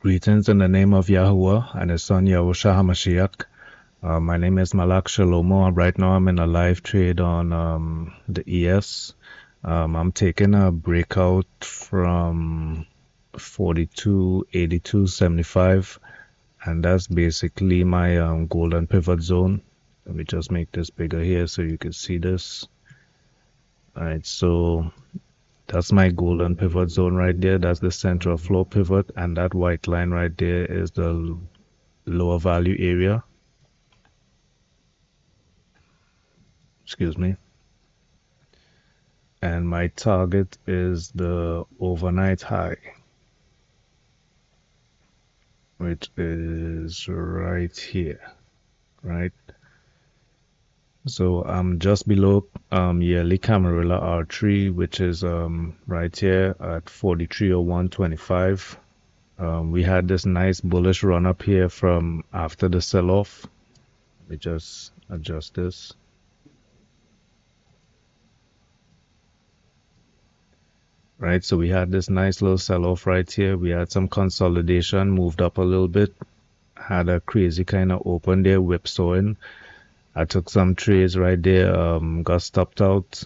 Greetings in the name of Yahuwah and His Son Yahushua HaMashiach. My name is Malak Shalomo. Right now I'm in a live trade on the ES. I'm taking a breakout from 42.8275, and that's basically my golden pivot zone. Let me just make this bigger here so you can see this. All right, so that's my golden pivot zone right there. That's the central floor pivot, and that white line right there is the lower value area. Excuse me. And my target is the overnight high, which is right here, right? So I'm just below yearly Camarilla R3, which is right here at 4301.25. We had this nice bullish run up here from after the sell-off. Let me just adjust this. Right, so we had this nice little sell-off right here. We had some consolidation, moved up a little bit, had a crazy kind of open there, whipsawing. I took some trades right there, got stopped out,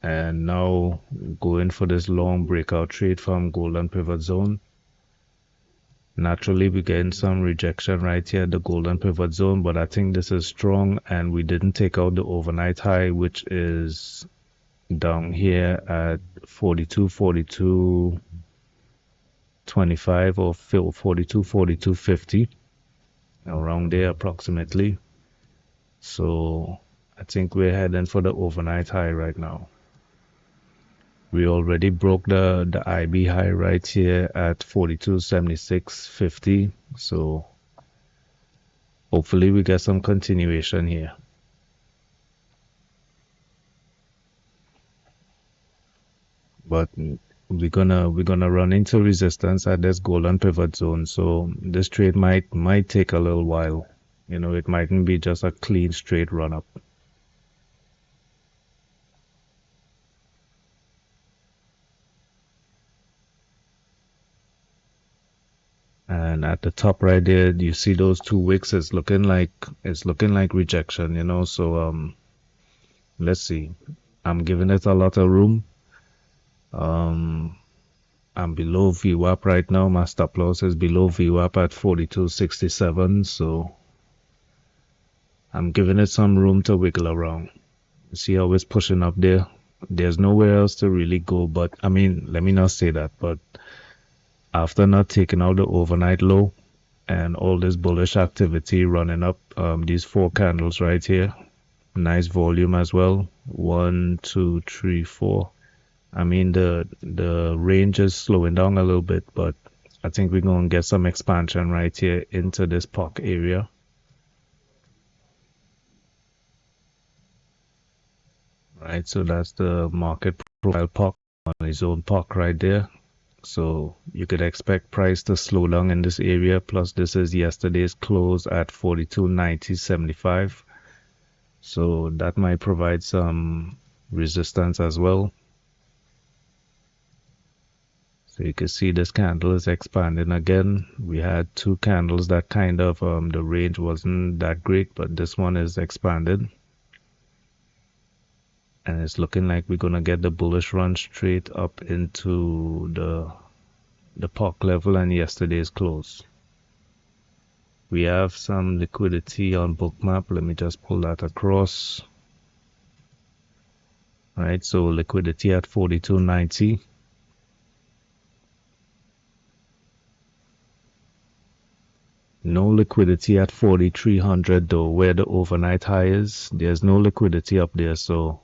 and now going for this long breakout trade from golden pivot zone. Naturally, we're getting some rejection right here at the golden pivot zone, but I think this is strong, and we didn't take out the overnight high, which is down here at 42.25 or 42.50, around there approximately. So I think we're heading for the overnight high right now. We already broke the IB high right here at 42.7650. So hopefully we get some continuation here. But we're gonna run into resistance at this golden pivot zone. So this trade might take a little while. You know, it mightn't be just a clean straight run up. And at the top right there, you see those two wicks. It's looking like rejection, you know. So let's see. I'm giving it a lot of room. I'm below VWAP right now. My stop loss is below VWAP at 42.67. So I'm giving it some room to wiggle around. See how it's pushing up there. There's nowhere else to really go. But I mean, let me not say that. But after not taking out the overnight low and all this bullish activity running up, these four candles right here, nice volume as well. 1, 2, 3, 4. I mean, the range is slowing down a little bit, but I think we're going to get some expansion right here into this POC area. Right, so that's the market profile POC on its own POC right there. So you could expect price to slow down in this area. Plus, this is yesterday's close at 42.9075. So that might provide some resistance as well. So you can see this candle is expanding again. We had two candles that kind of the range wasn't that great, but this one is expanded. And it's looking like we're gonna get the bullish run straight up into the POC level and yesterday's close. We have some liquidity on bookmap. Let me just pull that across. All right, so liquidity at 42.90. No liquidity at 4,300 though, where the overnight high is. There's no liquidity up there, so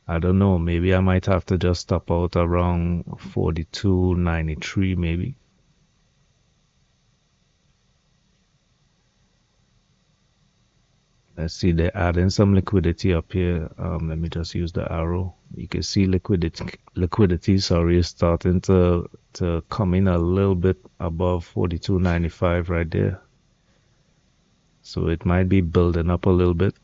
I don't know. Maybe I might have to just stop out around 42.93 maybe. Let's see, they're adding some liquidity up here. Let me just use the arrow. You can see liquidity, sorry, is starting to come in a little bit above 42.95 right there. So it might be building up a little bit.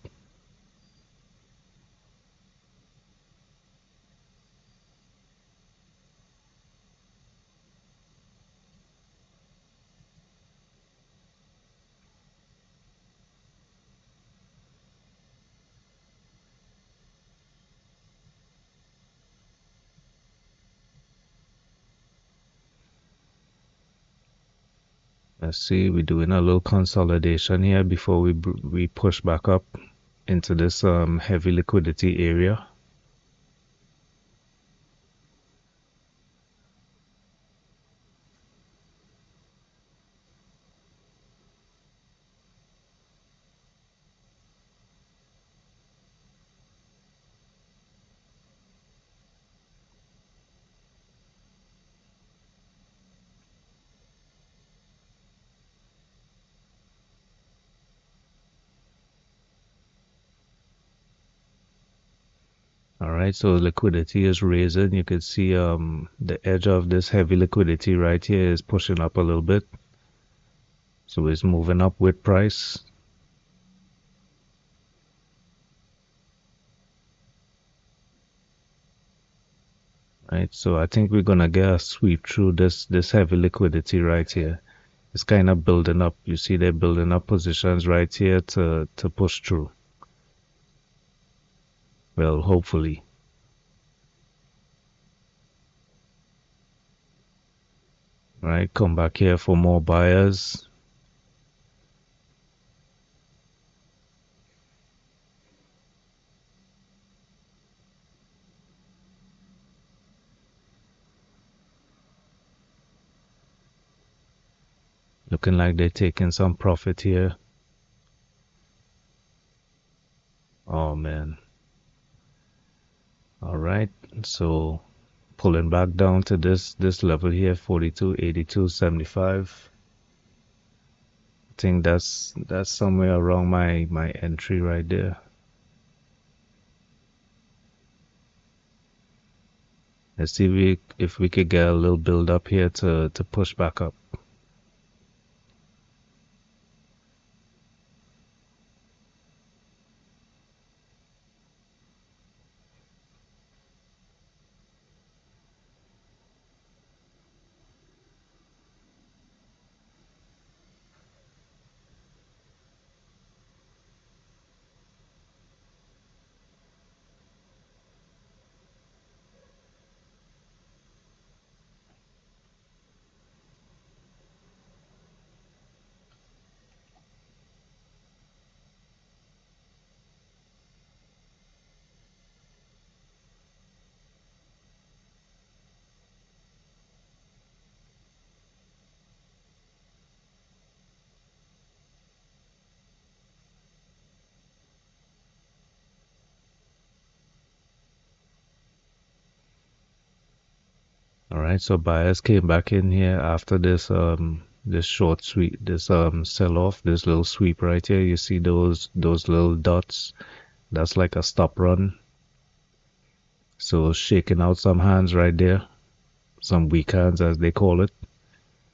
Let's see, we're doing a little consolidation here before we push back up into this heavy liquidity area. All right, so liquidity is raising. You can see the edge of this heavy liquidity right here is pushing up a little bit. So it's moving up with price. Right, so I think we're gonna get a sweep through this heavy liquidity right here. It's kind of building up. You see they're building up positions right here to push through. Well, hopefully. Right, come back here for more buyers. Looking like they're taking some profit here. Oh man. All right, so pulling back down to this level here, 42.82.75. I think that's somewhere around my entry right there. Let's see if we could get a little build up here to push back up. All right, so buyers came back in here after this short sweep, this sell off, this little sweep right here. You see those little dots? That's like a stop run. So shaking out some hands right there, some weak hands as they call it.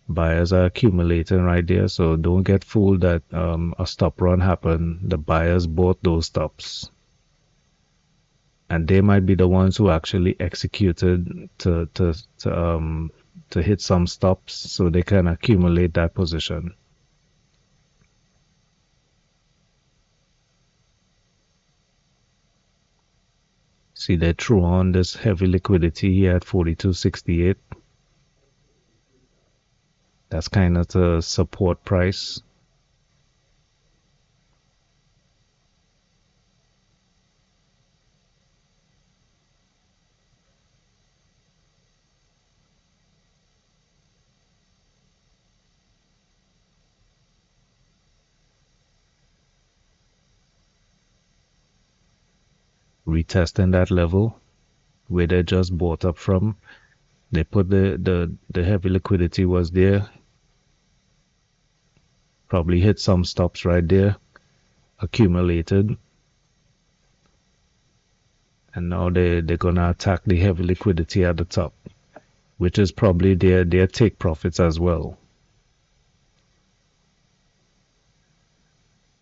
Buyers are accumulating right there, so don't get fooled that a stop run happened. The buyers bought those stops, and they might be the ones who actually executed to hit some stops so they can accumulate that position. See, they threw on this heavy liquidity here at 42.68. That's kind of the support price. Retesting that level where they just bought up from. They put the heavy liquidity was there. Probably hit some stops right there, accumulated. And now they're gonna attack the heavy liquidity at the top, which is probably their take profits as well.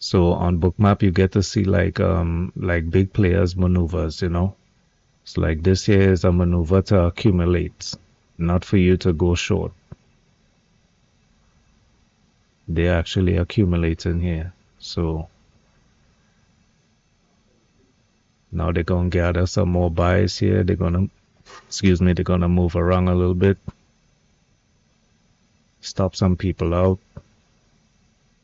So on Bookmap you get to see like big players maneuvers, you know. It's like this here is a maneuver to accumulate, not for you to go short. They're actually accumulating here. So now they're gonna gather some more buys here. They're gonna move around a little bit, stop some people out.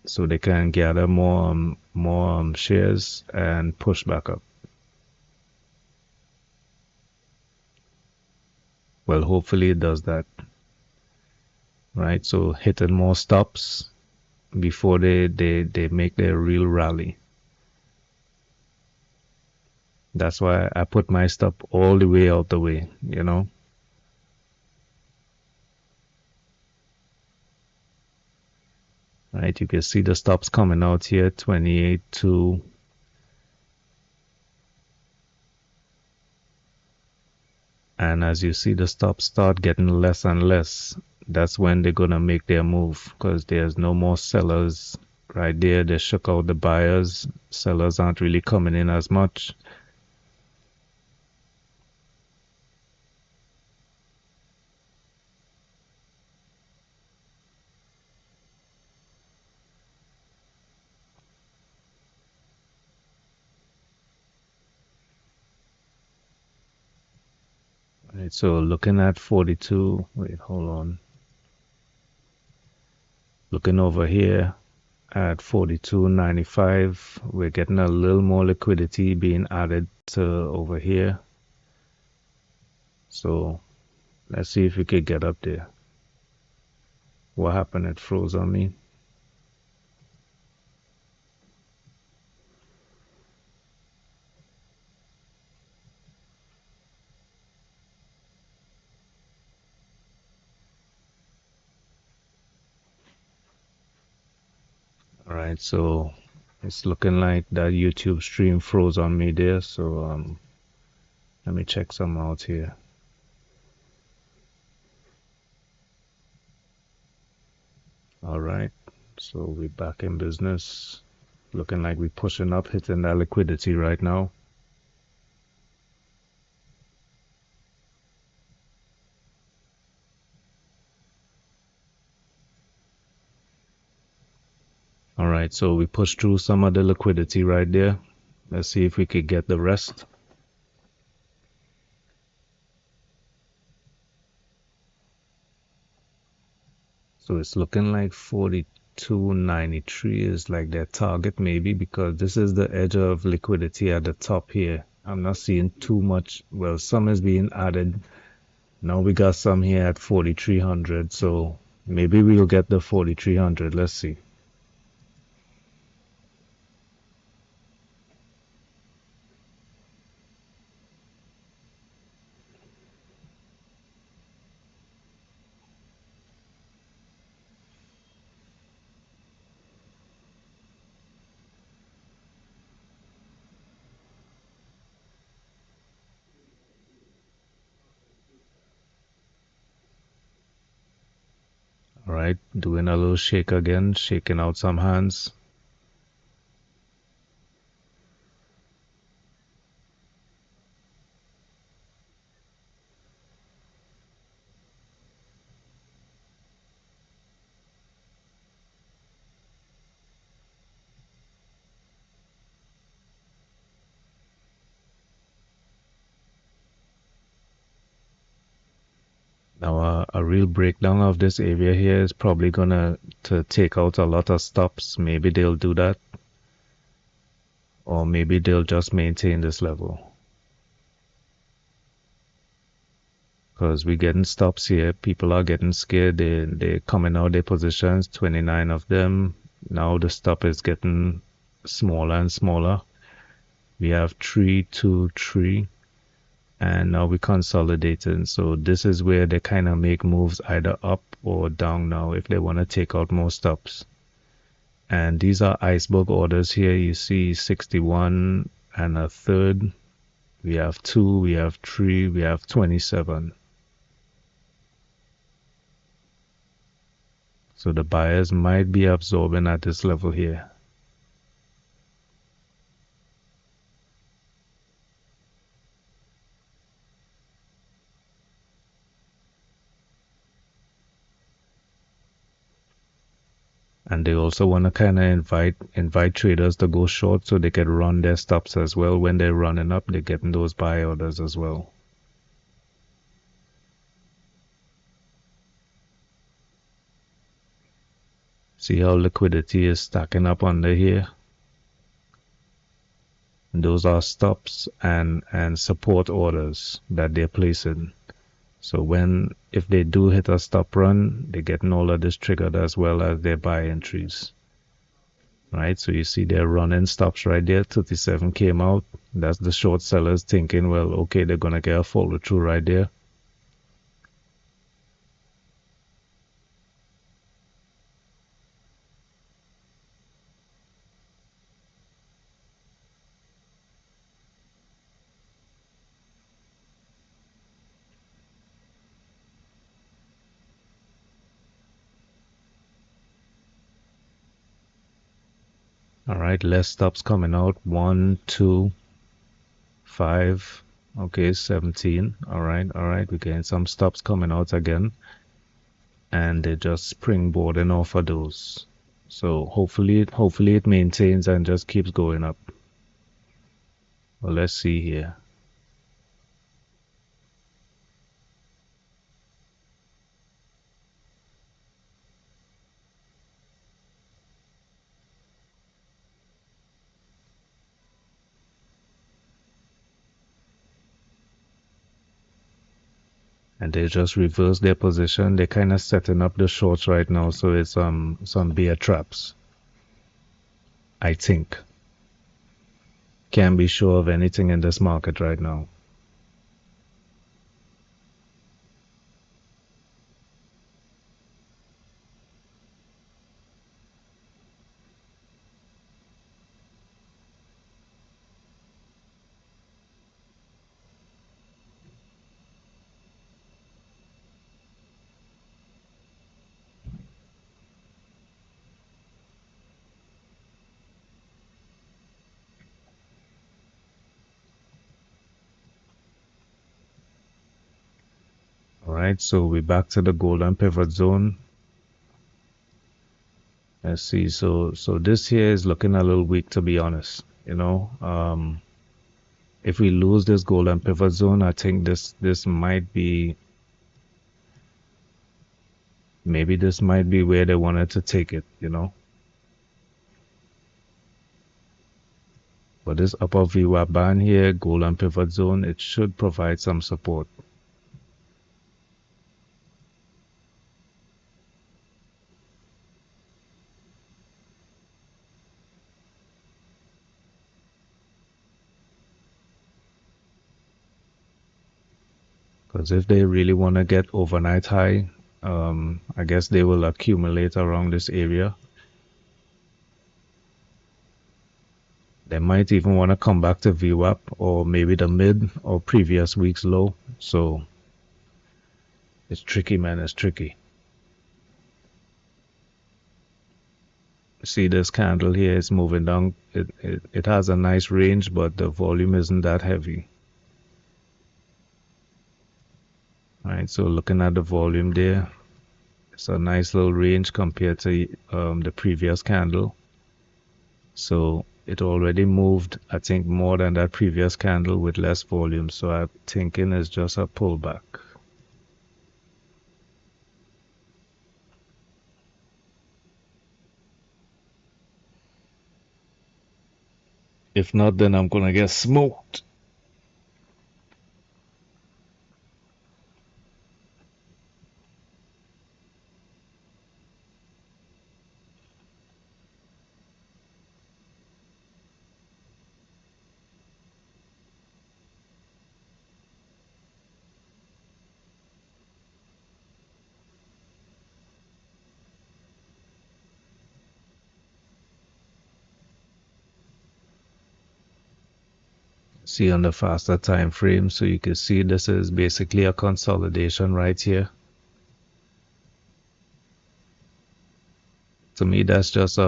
so they can gather more shares and push back up. Well, hopefully it does that, right? So hitting more stops before they make their real rally. That's why I put my stop all the way out the way, you know. Right, you can see the stops coming out here, 28 to, and as you see the stops start getting less and less, that's when they're gonna make their move because there's no more sellers right there. They shook out the buyers. Sellers aren't really coming in as much. Right, so looking at 42, wait, hold on. Looking over here at 42.95, we're getting a little more liquidity being added to over here. So let's see if we could get up there. What happened? It froze on me. All right, so it's looking like that YouTube stream froze on me there. So let me check some out here. All right, so we're back in business. Looking like we're pushing up, hitting that liquidity right now. All right, so we pushed through some of the liquidity right there. Let's see if we could get the rest. So it's looking like 42.93 is like their target maybe because this is the edge of liquidity at the top here. I'm not seeing too much. Well, some is being added. Now we got some here at 4,300. So maybe we'll get the 4,300. Let's see. All right, doing a little shake again, shaking out some hands. Now, a real breakdown of this area here is probably gonna to take out a lot of stops. Maybe they'll do that, or maybe they'll just maintain this level. Because we're getting stops here. People are getting scared. They're coming out their positions, 29 of them. Now the stop is getting smaller and smaller. We have 3, 2, 3, and now we're consolidating. So this is where they kind of make moves either up or down now if they want to take out more stops. And these are iceberg orders here. You see 61 and a third. We have 2, we have 3, we have 27. So the buyers might be absorbing at this level here. And they also want to kind of invite traders to go short so they can run their stops as well. When they're running up, they're getting those buy orders as well. See how liquidity is stacking up under here? Those are stops and support orders that they're placing. So if they do hit a stop run, they're getting all of this triggered as well as their buy entries. Right? So you see they're running stops right there. 37 came out. That's the short sellers thinking, well, okay, they're gonna get a follow through right there. All right, less stops coming out. 1, 2, 5. Okay, 17. All right, all right. We're getting some stops coming out again. And they're just springboarding off of those. So hopefully it maintains and just keeps going up. Well, let's see here. And they just reverse their position. They're kind of setting up the shorts right now, so it's some bear traps. I think. Can't be sure of anything in this market right now. All right, so we're back to the golden pivot zone. Let's see. So this here is looking a little weak, to be honest. If we lose this golden pivot zone, I think this might be maybe this might be where they wanted to take it. But this upper VWAP band here, golden pivot zone, it should provide some support. Because if they really want to get overnight high, I guess they will accumulate around this area. They might even want to come back to VWAP or maybe the mid or previous week's low. So it's tricky, man. It's tricky. See this candle here is moving down. It has a nice range, but the volume isn't that heavy. All right, so looking at the volume there, it's a nice little range compared to the previous candle. So it already moved, I think, more than that previous candle with less volume. So I'm thinking it's just a pullback. If not, then I'm gonna get smoked. See on the faster time frame, so you can see this is basically a consolidation right here. To me, that's just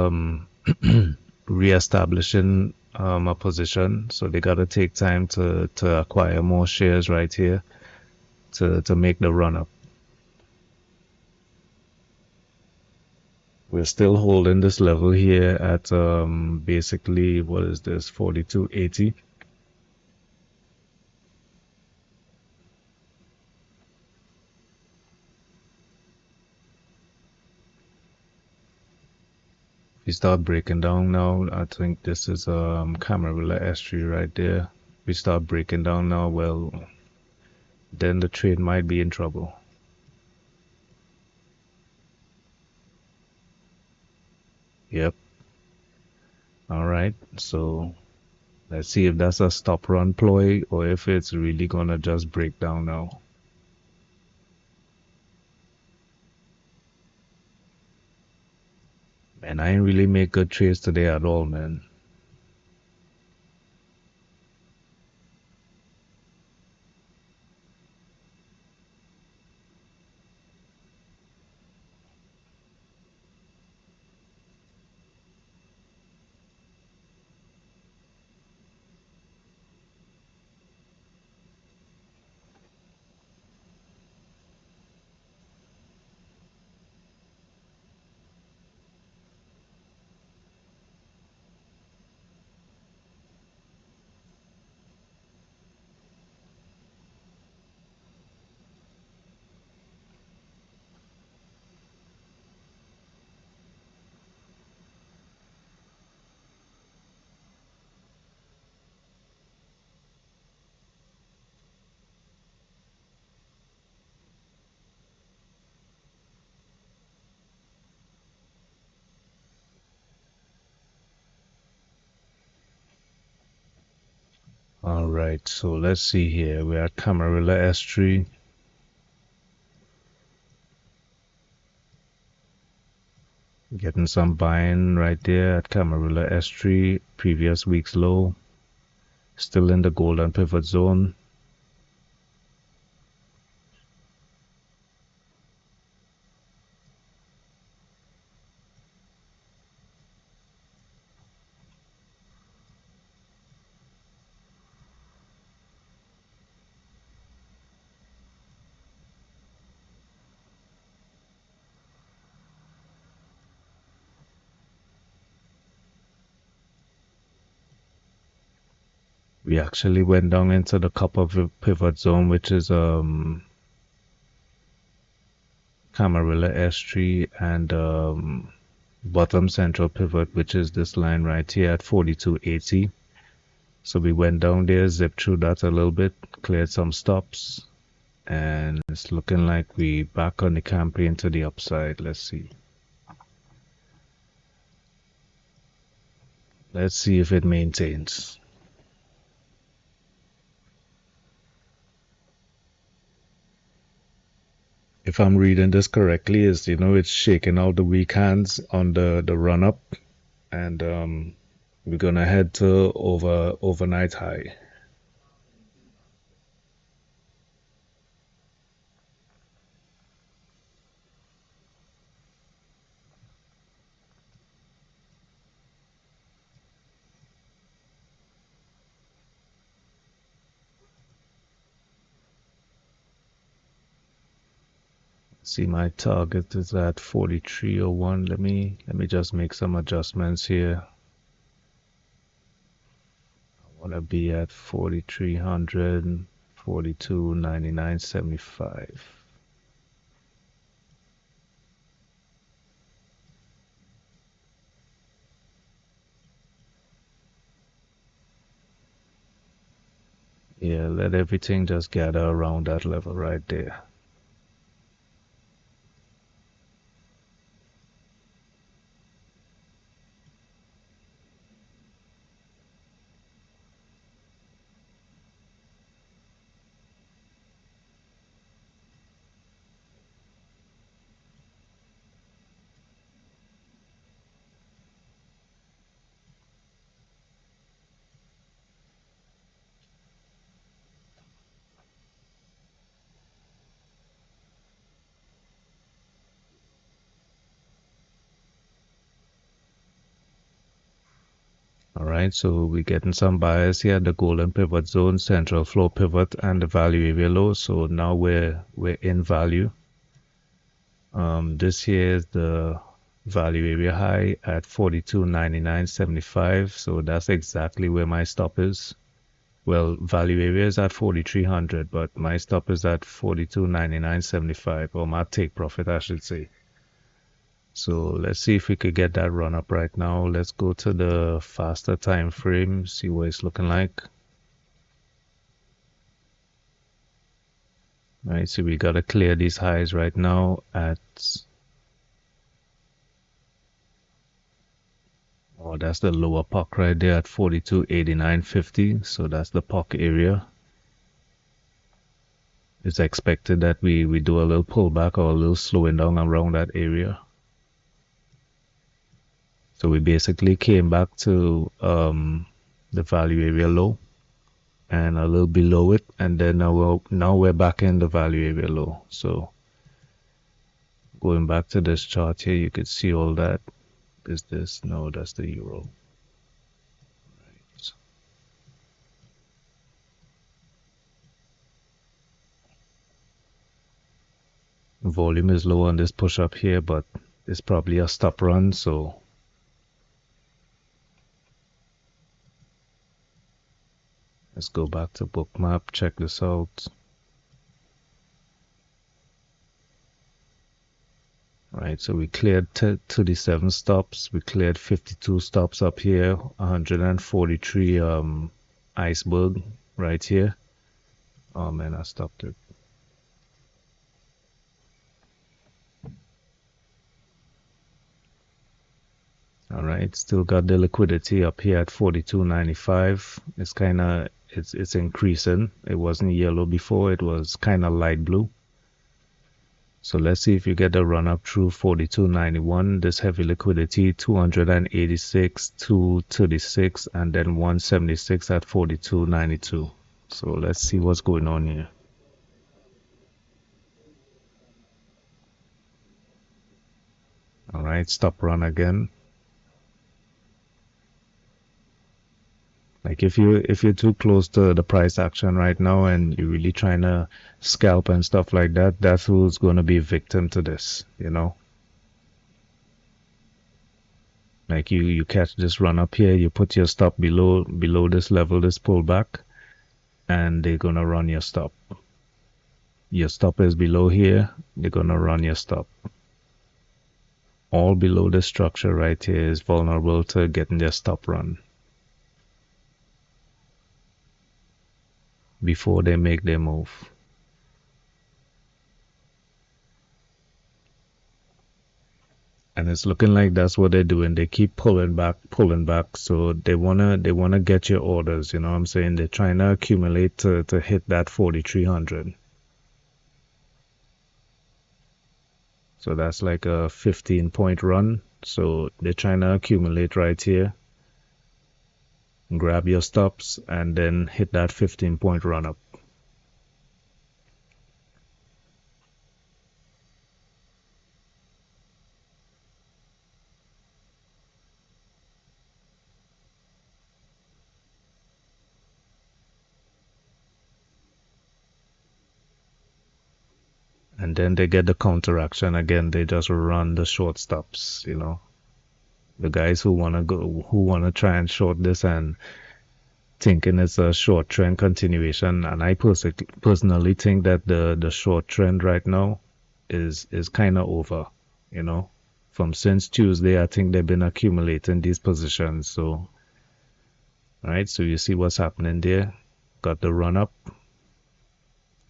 reestablishing a position. So they gotta take time to acquire more shares right here to make the run up. We're still holding this level here at basically what is this 42.80. We start breaking down now. I think this is Camarilla estuary right there. We start breaking down now. Well, then the trade might be in trouble. Yep. All right. So let's see if that's a stop run ploy or if it's really gonna just break down now. Man, I ain't really make good trades today at all, man. All right, so let's see here. We're at Camarilla estuary. Getting some buying right there at Camarilla estuary. Previous week's low. Still in the golden pivot zone. We actually went down into the copper pivot zone, which is Camarilla estuary and bottom central pivot, which is this line right here at 42.80. So we went down there, zipped through that a little bit, cleared some stops, and it's looking like we back on the campaign to the upside. Let's see. Let's see if it maintains. If I'm reading this correctly, is it's shaking out the weak hands on the run up, and we're gonna head to overnight high. See, my target is at 43.01. Let me just make some adjustments here. I want to be at 4300, 42.9975. Yeah, let everything just gather around that level right there. All right, so we're getting some bias here, the golden pivot zone, central floor pivot, and the value area low. So now we're in value. This here is the value area high at 42.9975. So that's exactly where my stop is. Well, value area is at 4300, but my stop is at 42.9975, or my take profit, I should say. So let's see if we could get that run up right now. Let's go to the faster time frame, see what it's looking like. All right, so we gotta clear these highs right now at, oh, that's the lower puck right there at 42.8950. So that's the puck area. It's expected that we do a little pullback or a little slowing down around that area. So we basically came back to the value area low and a little below it, and then now we're back in the value area low. So going back to this chart here, you could see all that. Is this? No, that's the euro. Right. Volume is low on this push up here, but it's probably a stop run. So let's go back to bookmap, check this out. Right, so we cleared 37 stops. We cleared 52 stops up here, 143 iceberg right here. Oh man, I stopped it. All right, still got the liquidity up here at 42.95. It's increasing. It wasn't yellow before, it was kind of light blue. So let's see if you get the run up through 42.91. This heavy liquidity 286, 236, and then 176 at 42.92. So let's see what's going on here. All right, stop run again. Like if you're too close to the price action right now and you're really trying to scalp and stuff like that, that's who's going to be victim to this, you know? Like you catch this run up here, you put your stop below this level, this pullback, and they're going to run your stop. Your stop is below here, they're going to run your stop. All below the structure right here is vulnerable to getting their stop run before they make their move. And it's looking like that's what they're doing. They keep pulling back. So they wanna get your orders. You know what I'm saying? They're trying to accumulate to hit that 4,300. So that's like a 15-point run. So they're trying to accumulate right here. Grab your stops and then hit that 15-point run up. And then they get the counteraction again. They just run the short stops, you know. The guys who wanna try and short this and thinking it's a short trend continuation, and I personally think that the short trend right now is kind of over. You know, from since Tuesday, I think they've been accumulating these positions. So, right, so you see what's happening there. Got the run up.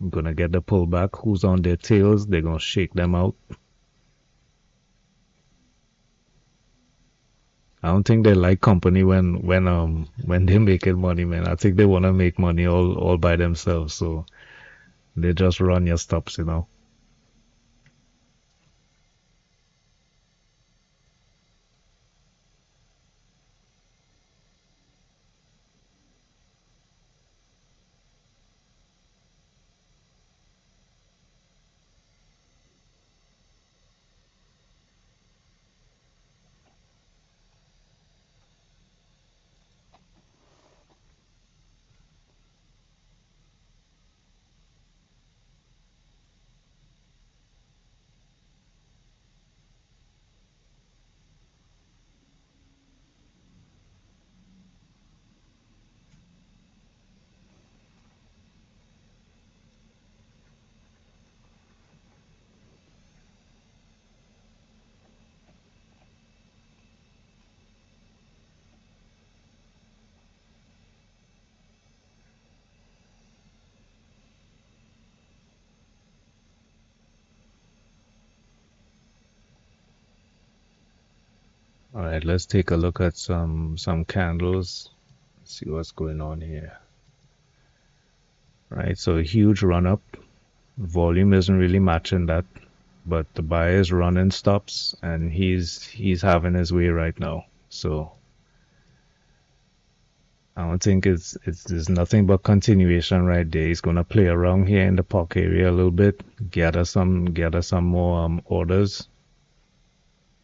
I'm gonna get the pullback. Who's on their tails? They're gonna shake them out. I don't think they like company when they're making money, man. I think they wanna make money all by themselves. So they just run your stops, you know. All right, let's take a look at some candles. See what's going on here. Right, so a huge run up. Volume isn't really matching that, but the buyer is running stops and he's having his way right now. So I don't think it's there's nothing but continuation right there. He's gonna play around here in the pocket area a little bit, gather some more orders,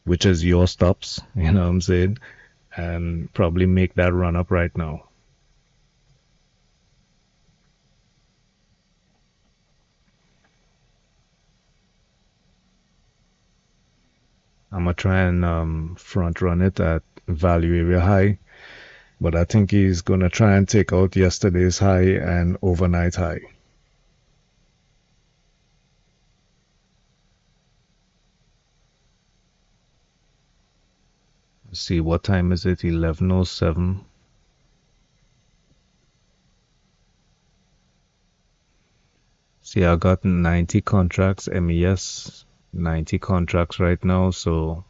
which is your stops, you know what I'm saying? And probably make that run up right now. I'm gonna try and front run it at value area high, but I think he's gonna try and take out yesterday's high and overnight high. Let's see, what time is it? 11:07. See, I got 90 contracts, MES, 90 contracts right now, so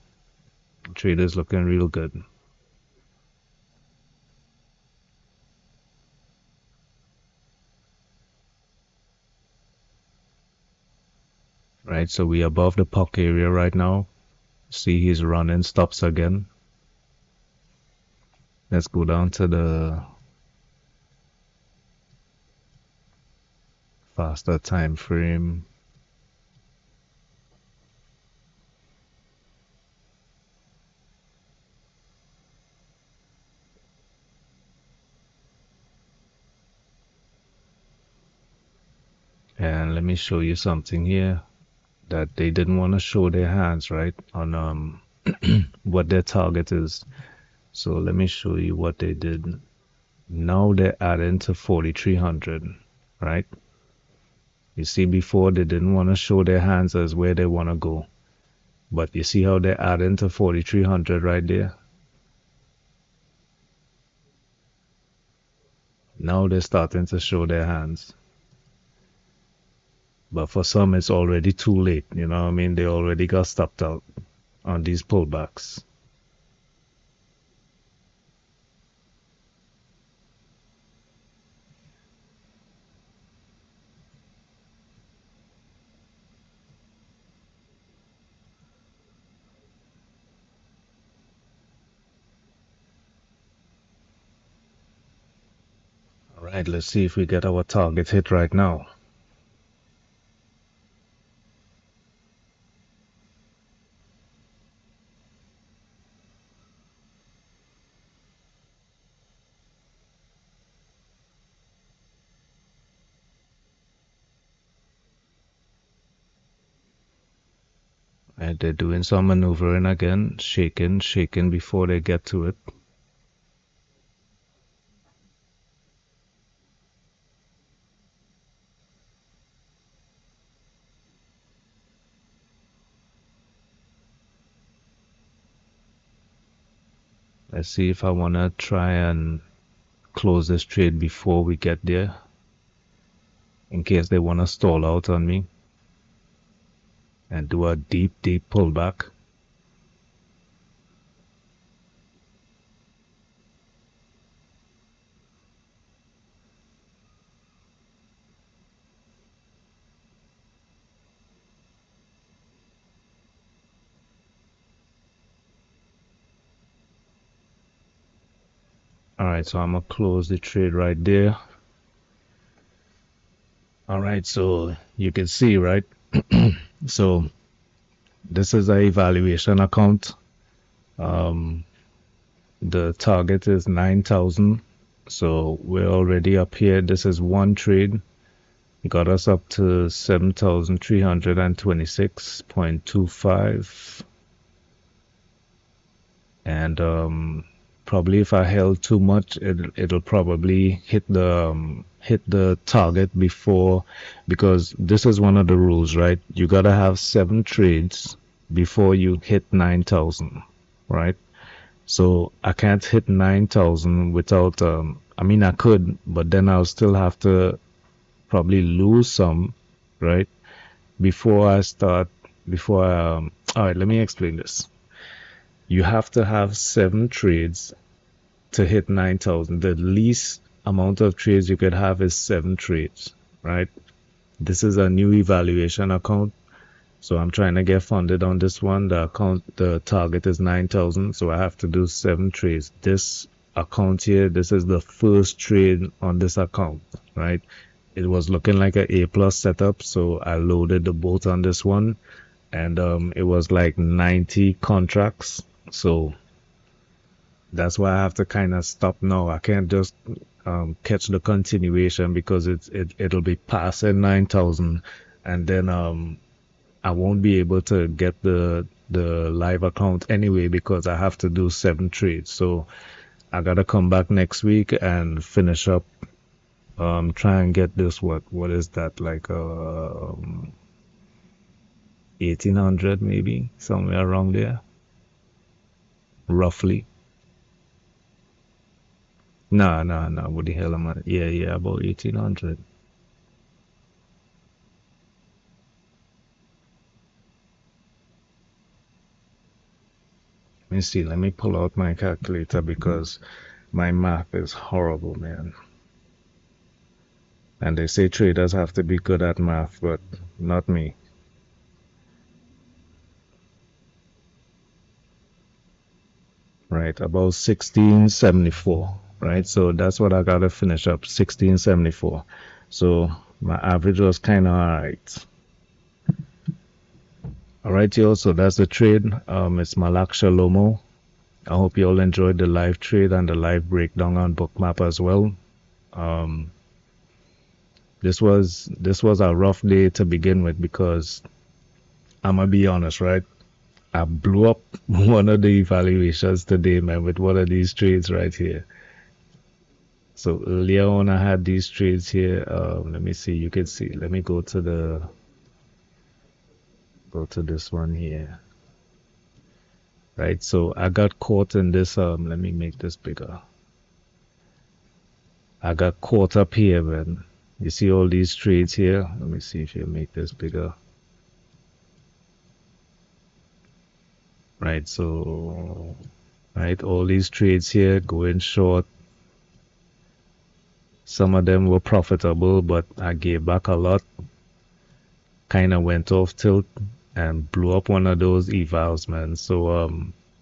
trader's looking real good. Right, so we above the puck area right now. See, he's running stops again. Let's go down to the faster time frame. And let me show you something here that they didn't want to show their hands, right? On what their target is. So let me show you what they did. Now they're adding to 4,300, right? You see, before they didn't want to show their hands as where they want to go. But you see how they're adding to 4,300 right there? Now they're starting to show their hands. But for some, it's already too late. You know what I mean? They already got stopped out on these pullbacks. All right, let's see if we get our target hit right now. And they're doing some maneuvering again, shaking before they get to it. Let's see if I want to try and close this trade before we get there, in case they want to stall out on me and do a deep pullback. All right, so I'm gonna close the trade right there. All right, so you can see, right? So this is a evaluation account. Um, the target is 9,000. So we're already up here. This is one trade. Got us up to 7,326.25. And probably if I held too much, it'll probably hit the target before, because this is one of the rules, right? You gotta have 7 trades before you hit 9,000, right? So I can't hit 9,000 without I mean I could, but then I'll still have to probably lose some, right? Before I start, before I, all right, let me explain this. You have to have 7 trades to hit 9,000. The least amount of trades you could have is 7 trades, right? This is a new evaluation account. So I'm trying to get funded on this one. The target is 9,000. So I have to do 7 trades. This account here, this is the first trade on this account, right? It was looking like a A plus setup. So I loaded the boat on this one, and it was like 90 contracts. So that's why I have to kind of stop now. I can't just catch the continuation because it'll be passing 9,000, and then I won't be able to get the live account anyway because I have to do 7 trades. So I gotta come back next week and finish up. Try and get this. What is that, like 1,800 maybe, somewhere around there, roughly. Nah, nah, nah. What the hell am I? Yeah, yeah, about 1,800. Let me see. Let me pull out my calculator because my math is horrible, man. And they say traders have to be good at math, but not me. Right, about 1674. Right, so that's what I gotta finish up, 1674. So my average was kind of alright. Alright, y'all. So that's the trade. It's Malak Shalomo. I hope you all enjoyed the live trade and the live breakdown on Bookmap as well. Um, this was a rough day to begin with because I'm gonna be honest, right? I blew up one of the evaluations today, man, with one of these trades right here. So earlier on, I had these trades here. Let me see. You can see. Let me go to this one here. Right. So I got caught in this. Let me make this bigger. I got caught up here, man. You see all these trades here. Let me see if you make this bigger. Right. So, right, all these trades here going short. Some of them were profitable, but I gave back a lot. Kind of went off tilt and blew up one of those evals, man. So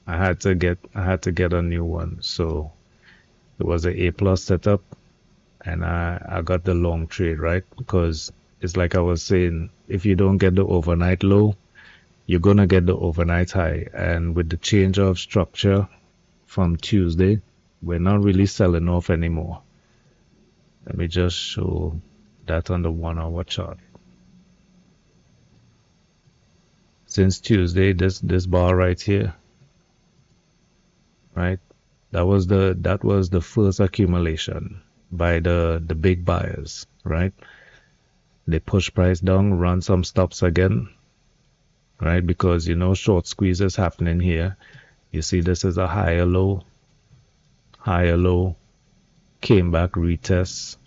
I had to get a new one. So it was a A plus setup, and I got the long trade, right? Because it's like I was saying, if you don't get the overnight low, you're gonna get the overnight high. And with the change of structure from Tuesday, we're not really selling off anymore. Let me just show that on the 1 hour chart. Since Tuesday, this bar right here, right? That was the first accumulation by the big buyers, right? They push price down, run some stops again, right? Because short squeeze is happening here. You see this is a higher low, came back, retest,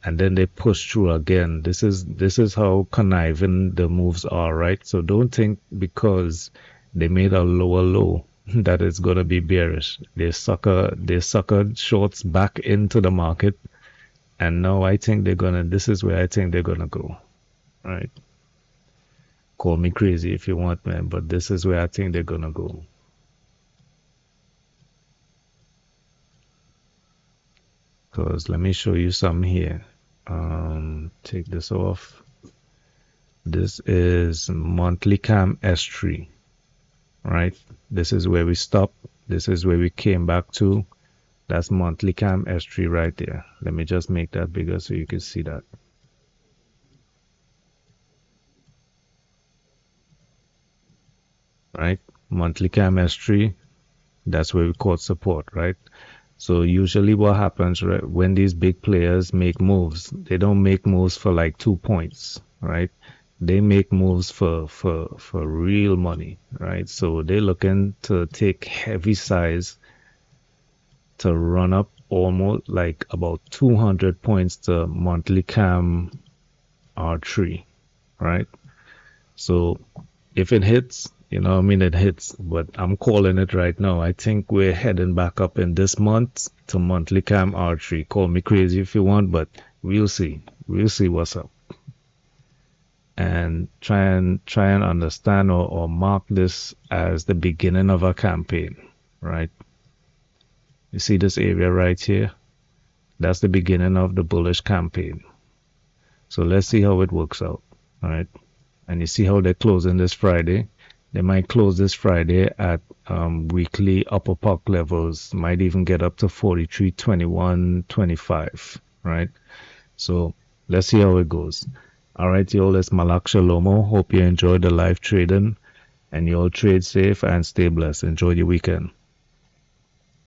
and then they push through again. This is how conniving the moves are, right? So don't think because they made a lower low that it's gonna be bearish. They sucker shorts back into the market, and now I think this is where I think they're gonna go. Right? Call me crazy if you want, man, but this is where I think they're gonna go. Because let me show you some here. Take this off. This is monthly cam S3, right? This is where we stopped. This is where we came back to. That's monthly cam S3 right there. Let me just make that bigger so you can see that. Right? Monthly cam S3, that's where we caught support, right? So usually what happens, right, when these big players make moves, they don't make moves for like 2 points, right? They make moves for real money, right? So they're looking to take heavy size to run up almost like about 200 points to monthly cam R3, right? So if it hits, I mean, it hits, but I'm calling it right now. I think we're heading back up in this month to monthly cam archery. Call me crazy if you want, but we'll see. We'll see what's up. And try and understand or mark this as the beginning of a campaign, right? You see this area right here? That's the beginning of the bullish campaign. So let's see how it works out. All right. And you see how they're closing this Friday. They might close this Friday at weekly upper park levels, might even get up to 43, 21, 25, right? So let's see how it goes. All right, y'all, it's Malak Shalomo. Hope you enjoyed the live trading and you all trade safe and stay blessed. Enjoy your weekend.